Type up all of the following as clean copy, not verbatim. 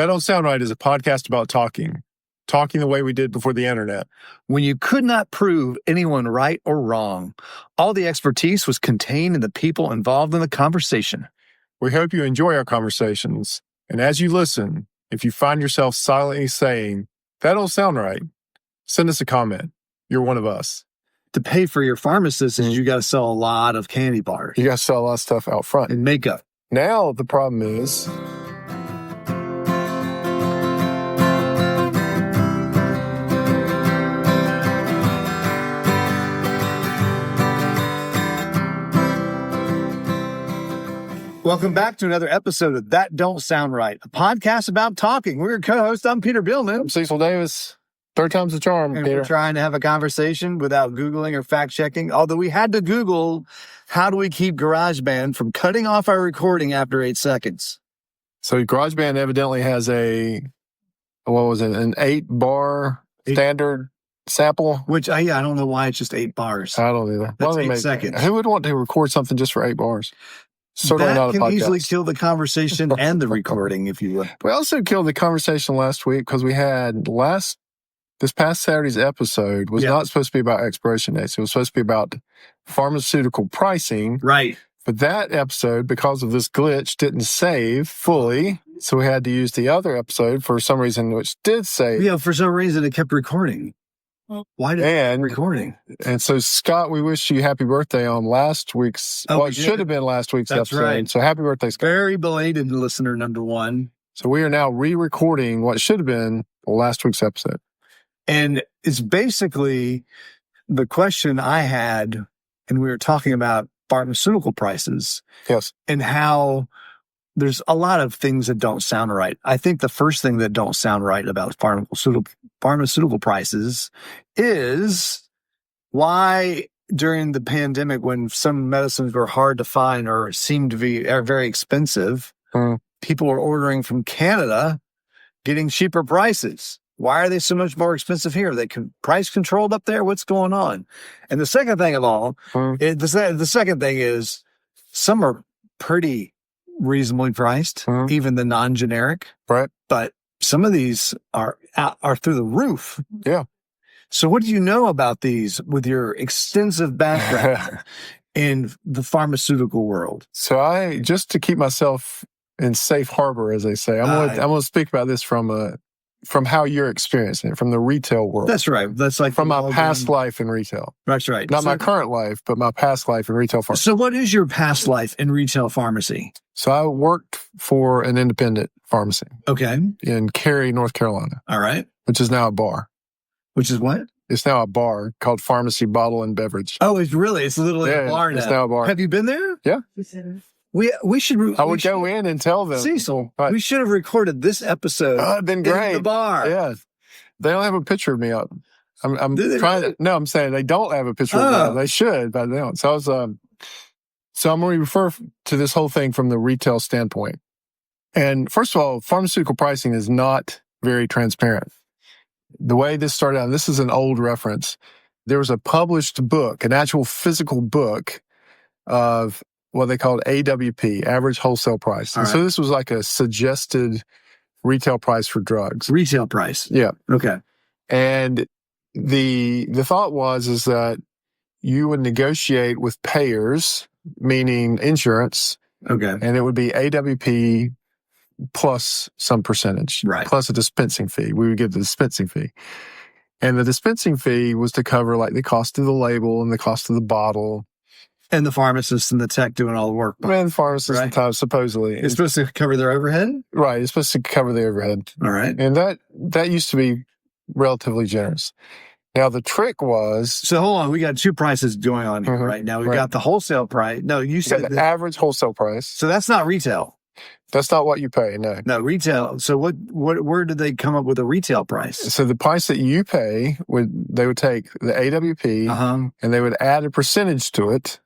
That Don't Sound Right is a podcast about talking the way we did before the internet. When you could not prove anyone right or wrong, all the expertise was contained in the people involved in the conversation. We hope you enjoy our conversations. And as you listen, if you find yourself silently saying, that don't sound right, send us a comment. You're one of us. To pay for your pharmacist is you got to sell a lot of candy bars. You got to sell a lot of stuff out front. And makeup. Now the problem is... Welcome back to another episode of That Don't Sound Right, a podcast about talking. We're your co-host. I'm Peter Billman. I'm Cecil Davis. Third time's the charm, and Peter. We're trying to have a conversation without Googling or fact-checking, although we had to Google, how do we keep GarageBand from cutting off our recording after 8 seconds? So GarageBand evidently has an 8-bar standard sample. Which, I don't know why it's just 8 bars. I don't either. That's 8 seconds. Who would want to record something just for 8 bars? Certainly not a podcast. That can easily kill the conversation and the recording, if you will. We also killed the conversation last week because we had this past Saturday's episode was not supposed to be about expiration dates. It was supposed to be about pharmaceutical pricing. Right. But that episode, because of this glitch, didn't save fully. So we had to use the other episode for some reason, which did save. Yeah, for some reason it kept recording. Why did it keep recording? And so, Scott, we wish you happy birthday on last week's, it should have been last week's episode. Right. So happy birthday, Scott. Very belated listener number one. So we are now re-recording what should have been last week's episode. And it's basically the question I had, and we were talking about pharmaceutical prices. Yes. And how there's a lot of things that don't sound right. I think the first thing that don't sound right about pharmaceutical prices is why during the pandemic, when some medicines were hard to find or seemed to be very expensive, people were ordering from Canada, getting cheaper prices. Why are they so much more expensive here? Are they price controlled up there? What's going on? And the second thing of all, the second thing is some are pretty reasonably priced, even the non-generic. Right. But some of these are through the roof. Yeah. So what do you know about these with your extensive background in the pharmaceutical world? So just to keep myself in safe harbor, as they say, I'm going to speak about this from how you're experiencing it, from the retail world. That's right. That's like from my past life in retail. That's right. Not my current life, but my past life in retail pharmacy. So what is your past life in retail pharmacy? So I worked for an independent pharmacy. Okay. In Cary, North Carolina. All right. Which is now a bar. Which is what? It's now a bar called Pharmacy Bottle and Beverage. Oh, it's literally a bar now. It's now a bar. Have you been there? Yeah. We should. I would go in and tell them. Cecil, we should have recorded this episode. Oh, it'd been great. In the bar. Yeah. They don't have a picture of me up. I'm trying to. No, I'm saying they don't have a picture of me up. They should, but they don't. So I'm going to refer to this whole thing from the retail standpoint. And first of all, pharmaceutical pricing is not very transparent. The way this started out, and this is an old reference, there was a published book, an actual physical book of what they called AWP, average wholesale price. And so this was like a suggested retail price for drugs. Retail price. Yeah. Okay. And the thought is that you would negotiate with payers, meaning insurance. Okay. And it would be AWP plus some percentage. Right. Plus a dispensing fee. We would give the dispensing fee. And the dispensing fee was to cover like the cost of the label and the cost of the bottle. And the pharmacist and the tech doing all the work. And the pharmacist and time, supposedly. It's supposed to cover their overhead? Right. It's supposed to cover the overhead. All right. And that used to be relatively generous. Now, the trick was... So, hold on. We got 2 prices going on here right now. We've got the wholesale price. No, you said... the average wholesale price. So, that's not retail. That's not what you pay, no. No, retail. So, where did they come up with a retail price? So, the price that you pay, they would take the AWP and they would add a percentage to it.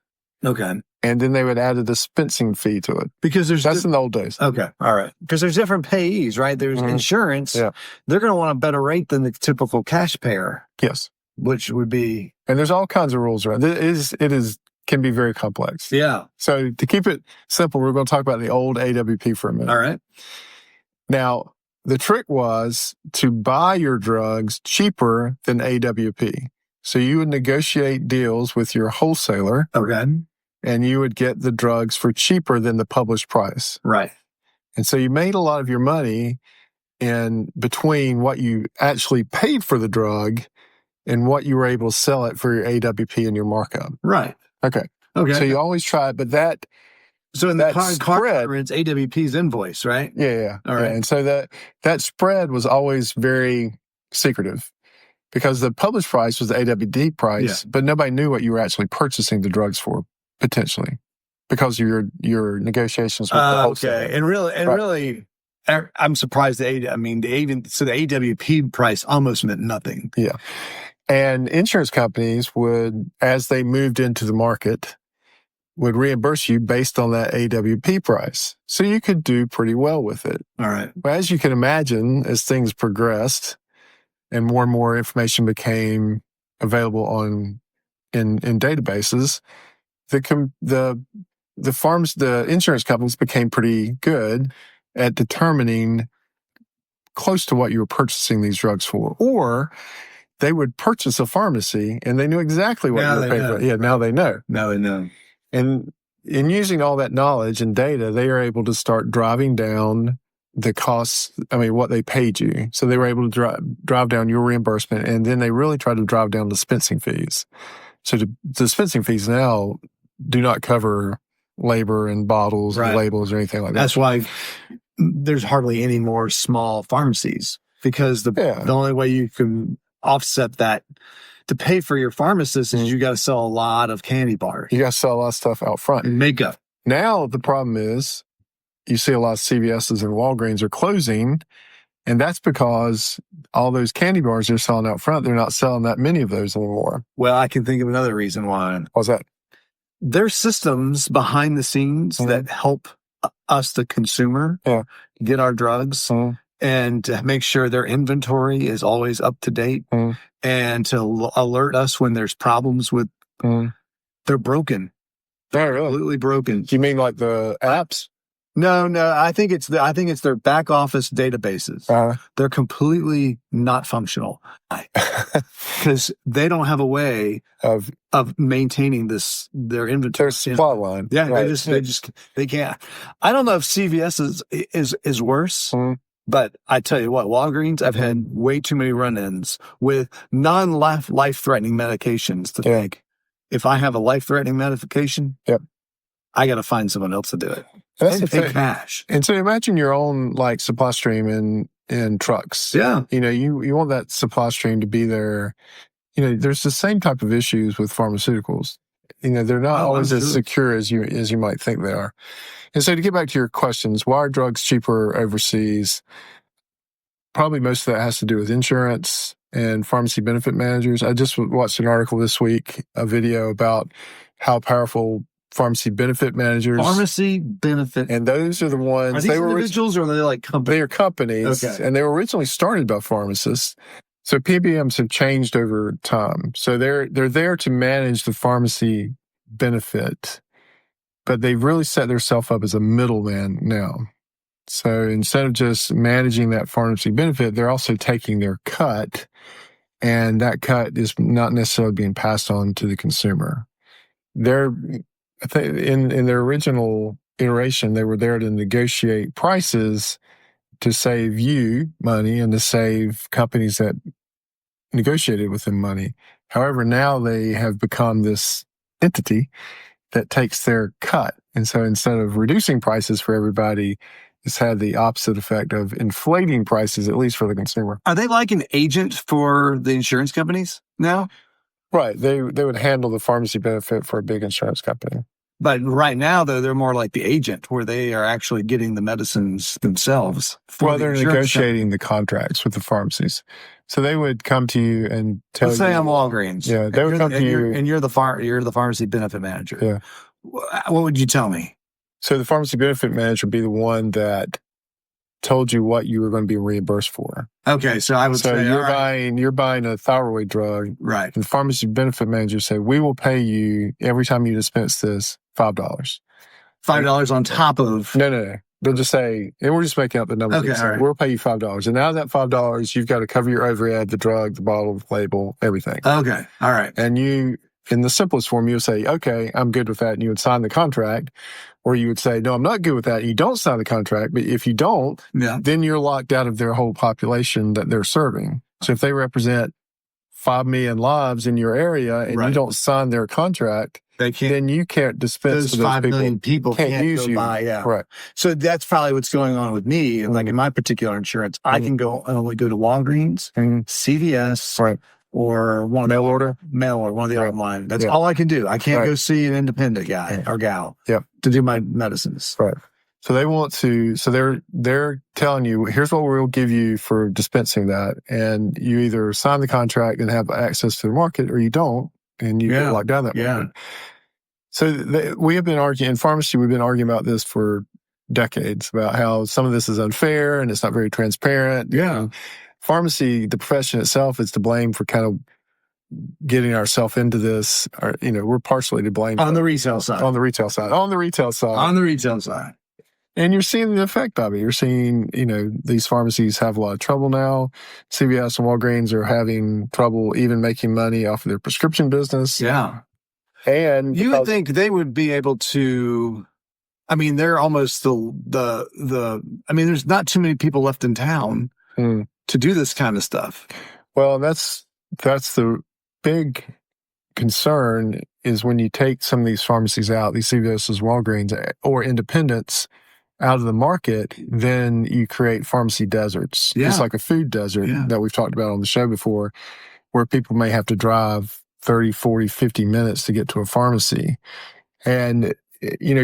Okay. And then they would add a dispensing fee to it. Because that's in the old days. Okay. All right. Because there's different payees, right? There's insurance. Yeah. They're going to want a better rate than the typical cash payer. Yes. Which would be... And there's all kinds of rules around it. It can be very complex. Yeah. So to keep it simple, we're going to talk about the old AWP for a minute. All right. Now, the trick was to buy your drugs cheaper than AWP. So you would negotiate deals with your wholesaler. Okay. And you would get the drugs for cheaper than the published price. Right. And so you made a lot of your money in between what you actually paid for the drug and what you were able to sell it for your AWP and your markup. Right. Okay. So you always try it, but that... So in the spread, it's AWP's invoice, right? Yeah. All right. Yeah. And so that spread was always very secretive because the published price was the AWD price, but nobody knew what you were actually purchasing the drugs for, potentially, because of your negotiations with the wholesaler. Okay. And really, I'm surprised the AWP price almost meant nothing. Yeah. And insurance companies would, as they moved into the market, would reimburse you based on that AWP price. So you could do pretty well with it. All right. But as you can imagine, as things progressed and more information became available in databases, the insurance companies became pretty good at determining close to what you were purchasing these drugs for. Or they would purchase a pharmacy and they knew exactly what you were paying for. Yeah, now they know. Now they know. And in using all that knowledge and data, they are able to start driving down the costs, what they paid you. So they were able to drive down your reimbursement, and then they really tried to drive down dispensing fees. So the dispensing fees now do not cover labor and bottles and labels or anything like that. That's why there's hardly any more small pharmacies, because the only way you can offset that to pay for your pharmacist is you got to sell a lot of candy bars. You got to sell a lot of stuff out front. And makeup. Now the problem is you see a lot of CVS's and Walgreens are closing, and that's because all those candy bars they're selling out front, they're not selling that many of those anymore. Well, I can think of another reason why. What's that? There's systems behind the scenes that help us, the consumer, get our drugs and to make sure their inventory is always up to date and to alert us when there's problems with they're broken. They're completely broken. Do you mean like the apps? No. I think it's their back office databases. They're completely not functional because they don't have a way of maintaining their inventory. Their supply line. Yeah, they can't. I don't know if CVS is worse. But I tell you what, Walgreens, I've had way too many run-ins with life-threatening medications to think, if I have a life-threatening medication, I got to find someone else to do it. That's and pay cash. And so imagine your own supply stream in trucks. Yeah. You want that supply stream to be there. There's the same type of issues with pharmaceuticals. They're not always as secure as you might think they are. And so to get back to your questions, why are drugs cheaper overseas? Probably most of that has to do with insurance and pharmacy benefit managers. I just watched an article this week, a video about how powerful pharmacy benefit managers. Pharmacy benefit. And those are the ones. Are these individuals or are they like companies? They are companies. Okay. And they were originally started by pharmacists. So PBMs have changed over time. So they're there to manage the pharmacy benefit, but they've really set themselves up as a middleman now. So instead of just managing that pharmacy benefit, they're also taking their cut, and that cut is not necessarily being passed on to the consumer. I think in their original iteration, they were there to negotiate prices to save you money and to save companies that negotiated with them money. However, now they have become this entity that takes their cut. And so instead of reducing prices for everybody, it's had the opposite effect of inflating prices, at least for the consumer. Are they like an agent for the insurance companies now? Right. They would handle the pharmacy benefit for a big insurance company. But right now, though, they're more like the agent, where they are actually getting the medicines themselves. Well, they're negotiating the contracts with the pharmacies. So they would come to you and tell you. Let's say I'm Walgreens. Yeah, they would come to you. And you're the pharmacy benefit manager. Yeah. What would you tell me? So the pharmacy benefit manager would be the one that told you what you were going to be reimbursed for. Okay, so I would say you're buying a thyroid drug, right? And the pharmacy benefit manager say, we will pay you every time you dispense this $5. $5 on top of no. They'll just say, and we're just making up the numbers. Okay, all right. We'll pay you $5. And out of that $5, you've got to cover your overhead, the drug, the bottle, the label, everything. Okay, all right. And you, in the simplest form, you'll say, okay, I'm good with that. And you would sign the contract. Or you would say, no, I'm not good with that. You don't sign the contract. But if you don't, then you're locked out of their whole population that they're serving. So if they represent 5 million lives in your area and you don't sign their contract, then you can't dispense those 5 million people can't use you. Right. So that's probably what's going on with me. Like in my particular insurance, I can only go to Walgreens, CVS, or one mail order, one of the online. That's all I can do. I can't go see an independent guy or gal to do my medicines. Right. So they want to. So they're telling you, here's what we'll give you for dispensing that, and you either sign the contract and have access to the market, or you don't, and you get locked down that market. So we have been arguing in pharmacy. We've been arguing about this for decades about how some of this is unfair and it's not very transparent. Yeah. Pharmacy, the profession itself, is to blame for kind of getting ourselves into this. Or, we're partially to blame on the retail side. On the retail side. And you're seeing the effect, Bobby. You're seeing, these pharmacies have a lot of trouble now. CVS and Walgreens are having trouble even making money off of their prescription business. Yeah. And you would think they would be able to. I mean, they're almost there's not too many people left in town to do this kind of stuff. Well, that's the big concern is when you take some of these pharmacies out, these CVS's, Walgreens, or independents out of the market, then you create pharmacy deserts. Yeah. It's like a food desert that we've talked about on the show before, where people may have to drive 30, 40, 50 minutes to get to a pharmacy. And,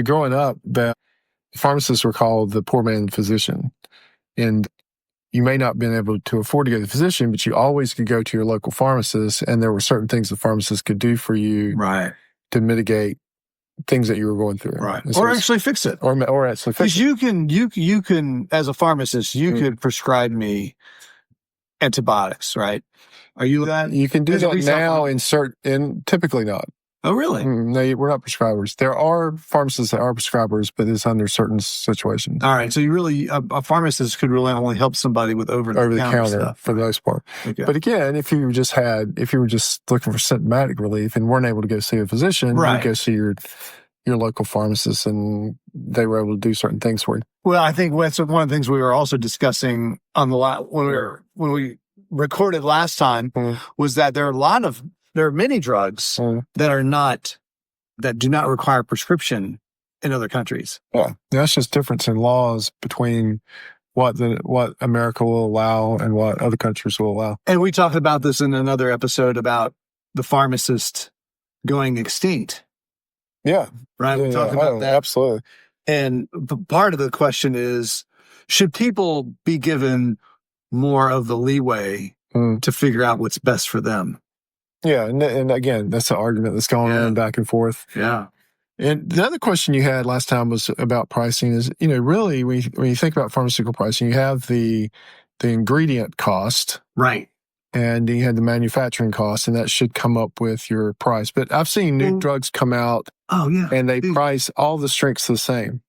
growing up, the pharmacists were called the poor man physician. And you may not have been able to afford to go to the physician, but you always could go to your local pharmacist, and there were certain things the pharmacist could do for you to mitigate things that you were going through. Right. Or actually fix it. Or actually fix it. Because you can, as a pharmacist, you could prescribe me antibiotics, right? Are you that? You can do that now typically not. Oh, really? No, we're not prescribers. There are pharmacists that are prescribers, but it's under certain situations. All right. So you really, a pharmacist could really only help somebody with over-the-counter stuff. For the most part. Okay. But again, if you were just looking for symptomatic relief and weren't able to go see a physician, you go see your local pharmacist, and they were able to do certain things for you. Well, I think that's one of the things we were also discussing on when we recorded last time was that there are many drugs that do not require prescription in other countries. Yeah, that's just difference in laws between what America will allow and what other countries will allow. And we talked about this in another episode about the pharmacist going extinct. Yeah, right. We talked about that absolutely. And part of the question is, should people be given more of the leeway to figure out what's best for them? Yeah, and again, that's an argument that's going on back and forth. Yeah. And the other question you had last time was about pricing is, really, when you think about pharmaceutical pricing, you have the ingredient cost. Right. And you had the manufacturing cost, and that should come up with your price. But I've seen new drugs come out. Oh, yeah. And they price all the strengths the same.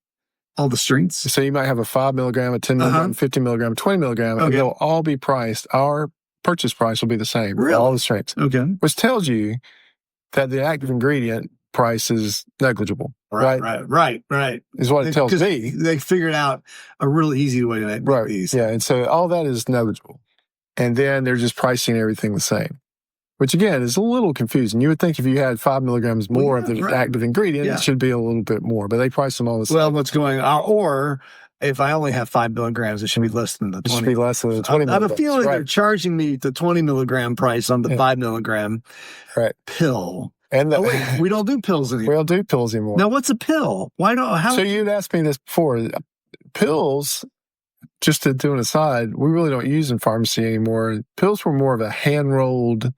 All the strengths? So you might have a 5 milligram, a 10 milligram, 50 milligram, 20 milligram, and they'll all be priced. Our purchase price will be the same. Really? All the strengths. Okay. Which tells you that the active ingredient price is negligible. Right. Is what it tells me. They figured out a really easy way to make these. Yeah. And so all that is negligible. And then they're just pricing everything the same, which again is a little confusing. You would think if you had 5 milligrams more of the active ingredient, it should be a little bit more, but they price them all the same. Well, what's going on? Or if I only have 5 milligrams, it should be less than the 20. It should be less than the 20 milligrams. I have a feeling they're charging me the 20 milligram price on the 5 milligram pill. And we don't do pills anymore. We don't do pills anymore. Now, what's a pill? So you'd asked me this before. Pills, just to do an aside, we really don't use in pharmacy anymore. Pills were more of a hand-rolled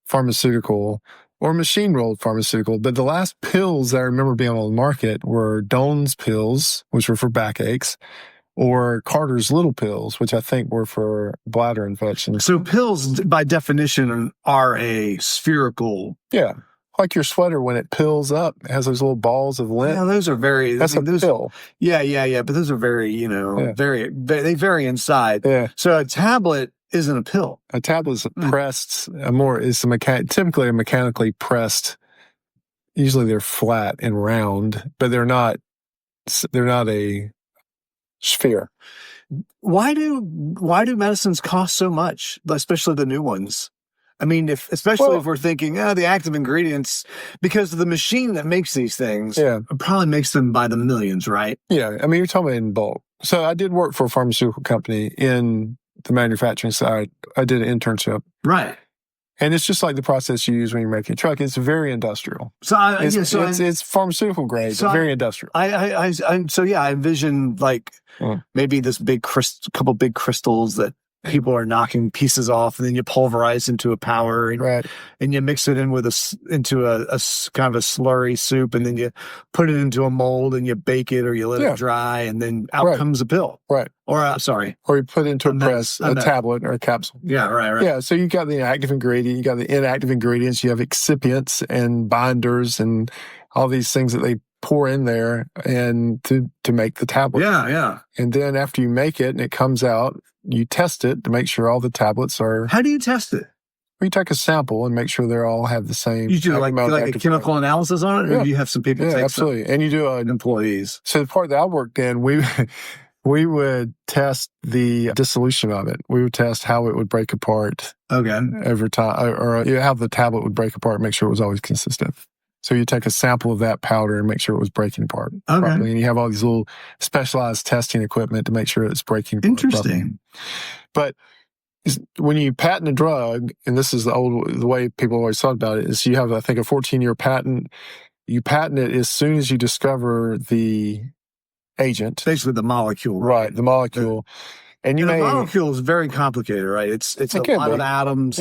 pharmaceutical or machine-rolled pharmaceutical. But the last pills that I remember being on the market were Doan's pills, which were for backaches, or Carter's little pills, which I think were for bladder infections. So pills, by definition, are a spherical Like your sweater, when it pills up, it has those little balls of lint. Yeah, those are very... That's a pill. Yeah. But those are very, they vary inside. Yeah. So a tablet isn't a pill. A tablet is typically a mechanically pressed. Usually they're flat and round, but they're not a sphere. Why do medicines cost so much, especially the new ones? I mean, if we're thinking, the active ingredients, because the machine that makes these things probably makes them by the millions, right? Yeah. I mean, you're talking about in bulk. So I did work for a pharmaceutical company in the manufacturing side. I did an internship. Right. And it's just like the process you use when you're making a truck. It's very industrial. It's pharmaceutical grade, but very industrial. I envision like maybe this couple big crystals that people are knocking pieces off, and then you pulverize into a powder, and you mix it in into a kind of a slurry soup, and then you put it into a mold and you bake it or you let it dry, and then out comes a pill. Right. Or you put it into a tablet or a capsule. Yeah, right. Yeah, so you got the active ingredient, you got the inactive ingredients, you have excipients and binders and all these things that they pour in there and to make the tablet. Yeah. And then after you make it and it comes out, you test it to make sure all the tablets are... How do you test it? You take a sample and make sure they all have the same... You do like a chemical analysis on it? Or do you have some people take absolutely. And you do employees. So the part that I worked in, we would test the dissolution of it. We would test how it would break apart over time, or how the tablet would break apart, make sure it was always consistent. So you take a sample of that powder and make sure it was breaking apart properly. And you have all these little specialized testing equipment to make sure it's breaking apart. Interesting. But when you patent a drug, and this is the way people always thought about it, is you have, I think, a 14-year patent. You patent it as soon as you discover the agent. Basically the molecule. Right, the molecule. And the molecule is very complicated, right? It's a lot of atoms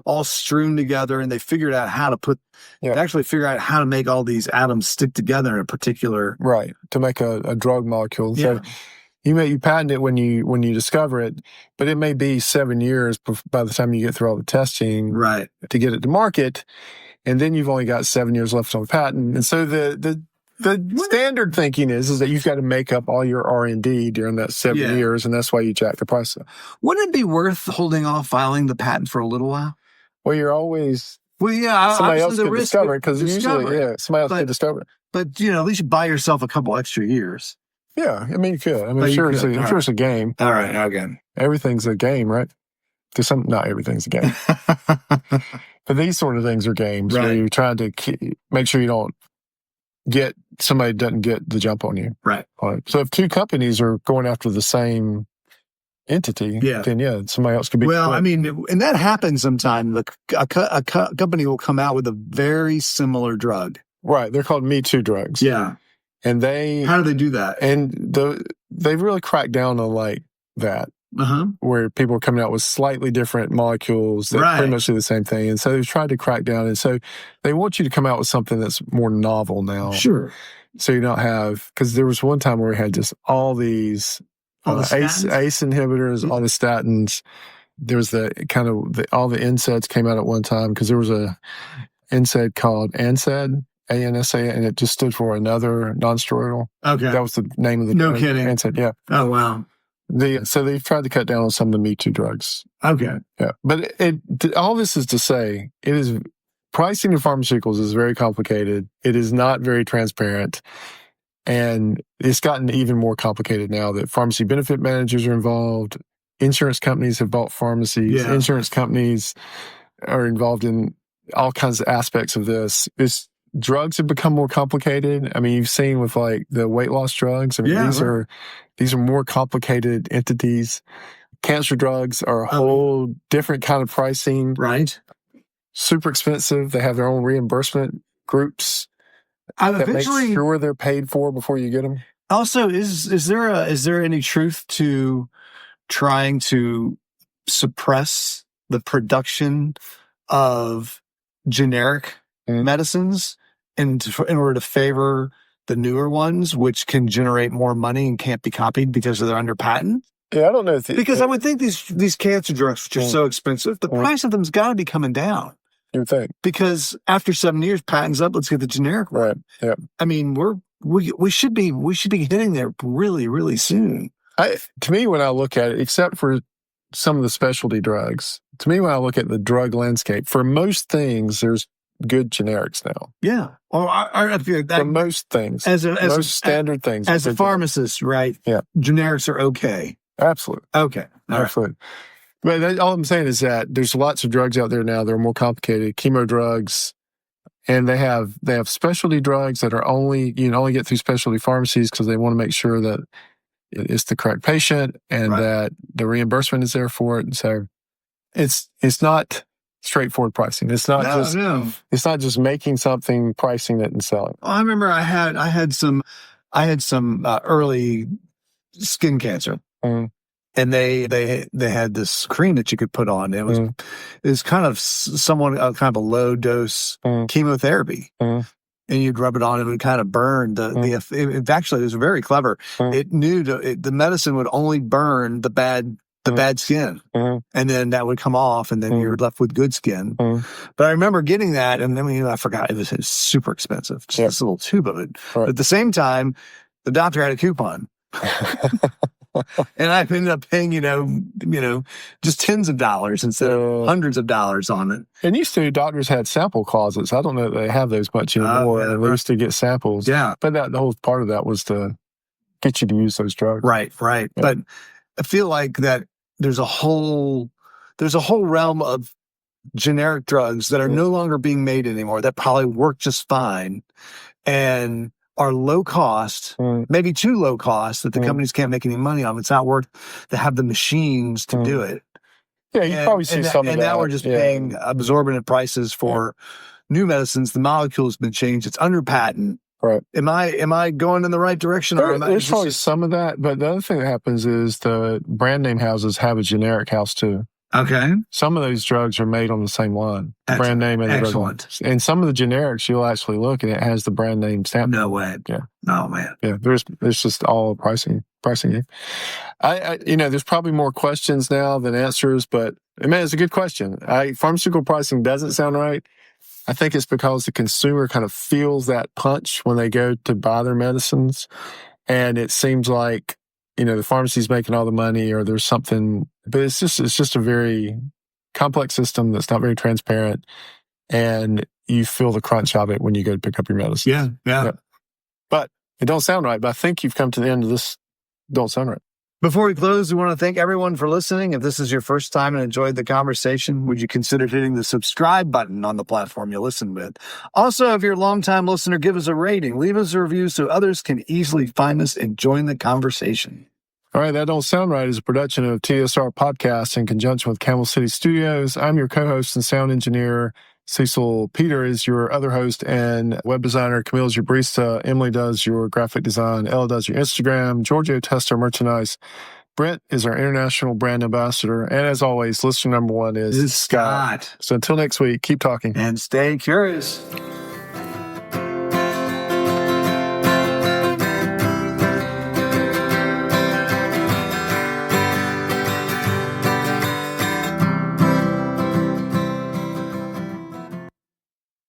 all strewn together, and they figured out how to how to make all these atoms stick together in a particular... Right, to make a drug molecule. So you patent it when you discover it, but it may be 7 years by the time you get through all the testing to get it to market, and then you've only got 7 years left on the patent. And so the standard thinking is that you've got to make up all your R&D during that 7 years, and that's why you jack the price up. Wouldn't it be worth holding off filing the patent for a little while? Well, you're always... somebody else could discover it, because usually, somebody else could discover it. But, at least you buy yourself a couple extra years. Yeah, I mean, you could. I mean, sure it's a game. All right, again. Everything's a game, right? Not everything's a game. But these sort of things are games where you're trying to make sure you don't somebody doesn't get the jump on you. Right. So if two companies are going after the same entity, then somebody else could be... Well, I mean, and that happens sometimes. A company will come out with a very similar drug. Right. They're called Me Too drugs. Yeah. And how do they do that? And they've really cracked down on like that. Where people are coming out with slightly different molecules that pretty much do the same thing. And so they've tried to crack down. And so they want you to come out with something that's more novel now. Sure. So you don't have... Because there was one time where we had just all these ACE inhibitors, all the statins. There was all the NSAIDs came out at one time, because there was a NSAID called ANSAID, ANSA, and it just stood for another non-steroidal. Okay. That was the name of the drug. No kidding. ANSAID, yeah. Oh, wow. So they've tried to cut down on some of the Me Too drugs. Okay. Yeah. But all this is to say, pricing of pharmaceuticals is very complicated. It is not very transparent. And it's gotten even more complicated now that pharmacy benefit managers are involved. Insurance companies have bought pharmacies. Yeah. Insurance companies are involved in all kinds of aspects of this. Drugs have become more complicated. I mean, you've seen with like the weight loss drugs. I mean, these are more complicated entities. Cancer drugs are a whole different kind of pricing. Right. Super expensive. They have their own reimbursement groups that make sure they're paid for before you get them. Also, is there any truth to trying to suppress the production of generic medicines in order to favor the newer ones, which can generate more money and can't be copied because they're under patent? Yeah, I don't know. Because I would think these cancer drugs, which are so expensive, the price of them's got to be coming down. You would think. Because after 7 years, patent's up, let's get the generic one. Right. Yeah. I mean, we should be hitting there really, really soon. To me, when I look at it, except for some of the specialty drugs, to me, when I look at the drug landscape, for most things, there's good generics now. Yeah. Well, I feel like that, for most things, most standard things. As a pharmacist, right? Yeah. Generics are okay. Absolutely. Okay. Absolutely. Right. But all I'm saying is that there's lots of drugs out there now that are more complicated, chemo drugs, and they have specialty drugs that are you can only get through specialty pharmacies because they want to make sure that it's the correct patient and that the reimbursement is there for it. And so it's not straightforward pricing. It's not it's not just making something, pricing it, and selling. Well, I remember I had some early skin cancer. Mm. And they had this cream that you could put on. It was kind of kind of a low dose chemotherapy, and you'd rub it on. It would kind of burn actually, it was very clever. It knew the medicine would only burn the bad skin, and then that would come off, and then you're left with good skin. But I remember getting that, and then I forgot it was super expensive. Just this little tube of it. Right. But at the same time, the doctor had a coupon. And I ended up paying, just tens of dollars instead of hundreds of dollars on it. And used to, doctors had sample closets. I don't know if they have those much anymore. They used to get samples. Yeah. But the whole part of that was to get you to use those drugs. Right. Yeah. But I feel like that there's a whole realm of generic drugs that are no longer being made anymore that probably work just fine and are low cost, maybe too low cost that the companies can't make any money on. It's not worth to have the machines to do it. Yeah, you probably see some of that. And now we're just paying exorbitant prices for new medicines. The molecule has been changed. It's under patent. Right. Am I going in the right direction? There's probably some of that, but the other thing that happens is the brand name houses have a generic house too. Okay. Some of those drugs are made on the same line. Brand name and the drug line. And some of the generics, you'll actually look and it has the brand name stamp. No way. Yeah. Oh man. Yeah. There's just all pricing. There's probably more questions now than answers, but man, it's a good question. Pharmaceutical pricing doesn't sound right. I think it's because the consumer kind of feels that punch when they go to buy their medicines. And it seems like, the pharmacy's making all the money or there's something, but it's just a very complex system that's not very transparent. And you feel the crunch of it when you go to pick up your medicine. Yeah. But it don't sound right. But I think you've come to the end of this. Don't sound right. Before we close, we want to thank everyone for listening. If this is your first time and enjoyed the conversation, would you consider hitting the subscribe button on the platform you listen with? Also, if you're a longtime listener, give us a rating, leave us a review so others can easily find us and join the conversation. All right, That Don't Sound Right is a production of TSR Podcast in conjunction with Camel City Studios. I'm your co-host and sound engineer, Cecil. Peter is your other host and web designer. Camille's your barista. Emily does your graphic design. Ella does your Instagram. Giorgio tests our merchandise. Brent is our international brand ambassador. And as always, listener number one is Scott. So until next week, keep talking. And stay curious.